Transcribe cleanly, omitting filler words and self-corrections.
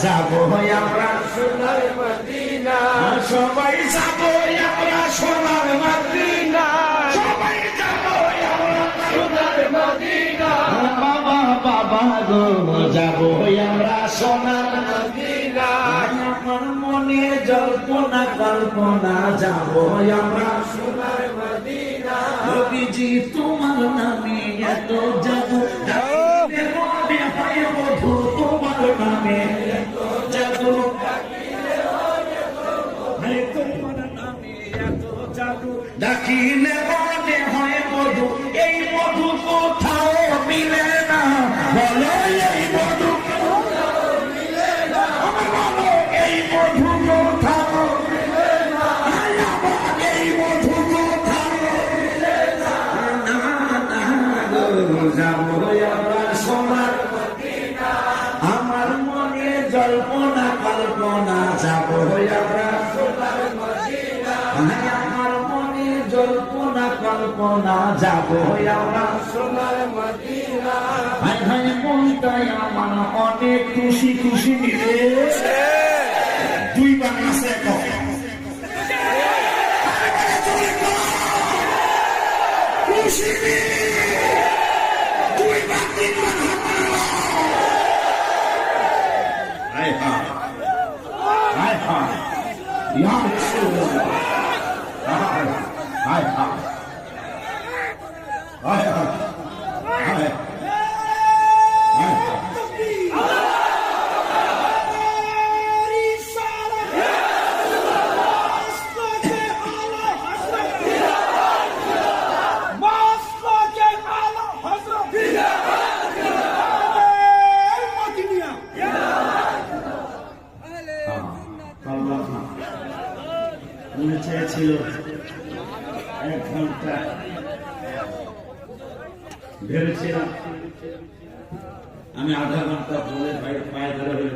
যাব আমরা সোনার মদিনা, সবাই যাব আমরা সোনার মদিনা, সবাই যাব আমরা সোনার মদিনা। বাবা বাবা গো যাব আমরা সোনার মদিনা, আমার মনে জল্পনা কল্পনা যাব আমরা সোনার মদিনা। নবীজি তোমার নামে এত জাদু, বধু তোমার নামে এত জাদু, তোমার নামে এত জাদু, ডাকিলে মনে হয় মধু। এই মধু কোথাও মিলে না, বলো এই মধু কোথাও মিলে না, বলো এই মধু কোথাও মিলে না, এই মধু কোথাও মিলে না। যাবো আমরা সোনার মদিনা, আমার মনে জল্পনা কল্পনা যাব আমরা সোনার মদিনা, আমার মনে জল্পনা কল্পনা যাব আমরা সোনার মদিনা। ভাই ভাই মনটাই আমার অনেক খুশি খুশি নিবে, দুইবার আছে খুশি দুইবার তিনবার মনে চেয়েছিল 1 ঘন্টা, ভেবেছিলাম আমি আধা ঘন্টা বলে পায়ে ধরে